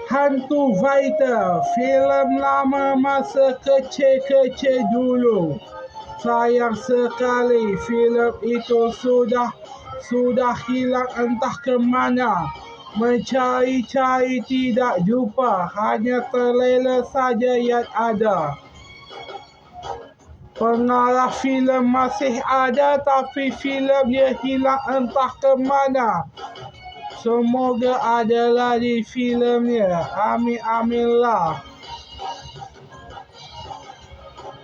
Hantu Fighter, filem lama masa kecil-kecil dulu. Sayang sekali filem itu sudah hilang entah ke mana. Mencari-cari tidak jumpa, hanya trailer saja yang ada. Pengarah filem masih ada tapi filemnya hilang entah ke mana. Semoga ada lagi filemnya. Amin aminlah.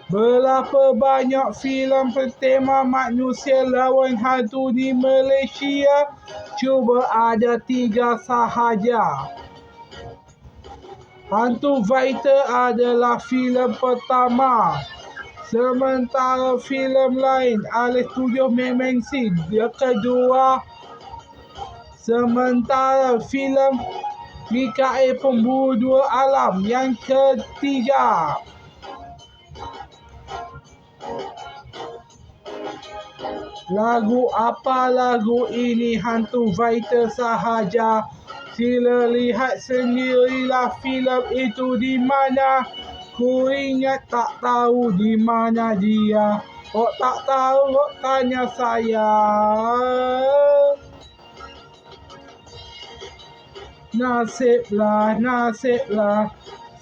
Berapa banyak filem bertema manusia lawan hantu di Malaysia? Cuba ada 3 sahaja. Hantu Fighter adalah filem pertama. Sementara filem lain Alif 7 Memengsing yang kedua. Sementara filem Mikael Pemburu Dua Alam yang ketiga. Lagu apa lagu ini? Hantu Fighter sahaja. Sila lihat sendirilah filem itu di mana. Ku ingat tak tahu di mana dia. Kok tak tahu, kok tanya saya. Nasiblah, nasiblah.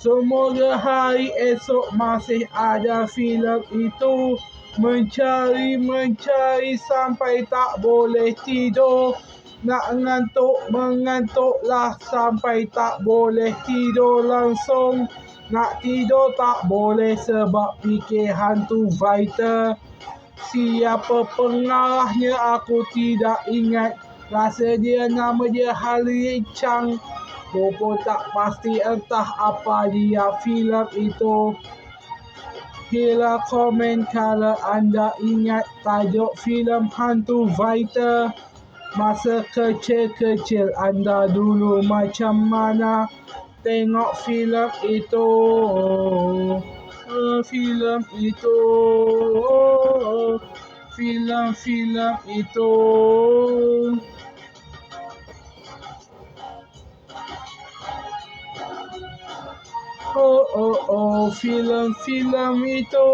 Semoga hari esok masih ada filem itu. Mencari sampai tak boleh tidur. Nak mengantuklah sampai tak boleh tidur langsung. Nak tidur tak boleh sebab fikir Hantu Fighter. Siapa pengarahnya aku tidak ingat. Rasa nama dia Hari Chang. Pun tak pasti entah apa dia filem itu. Sila komen kalau anda ingat tajuk filem Hantu Fighter. Masa kecil-kecil anda dulu macam mana tengok filem itu. Filem itu. Filem itu. Filem itu.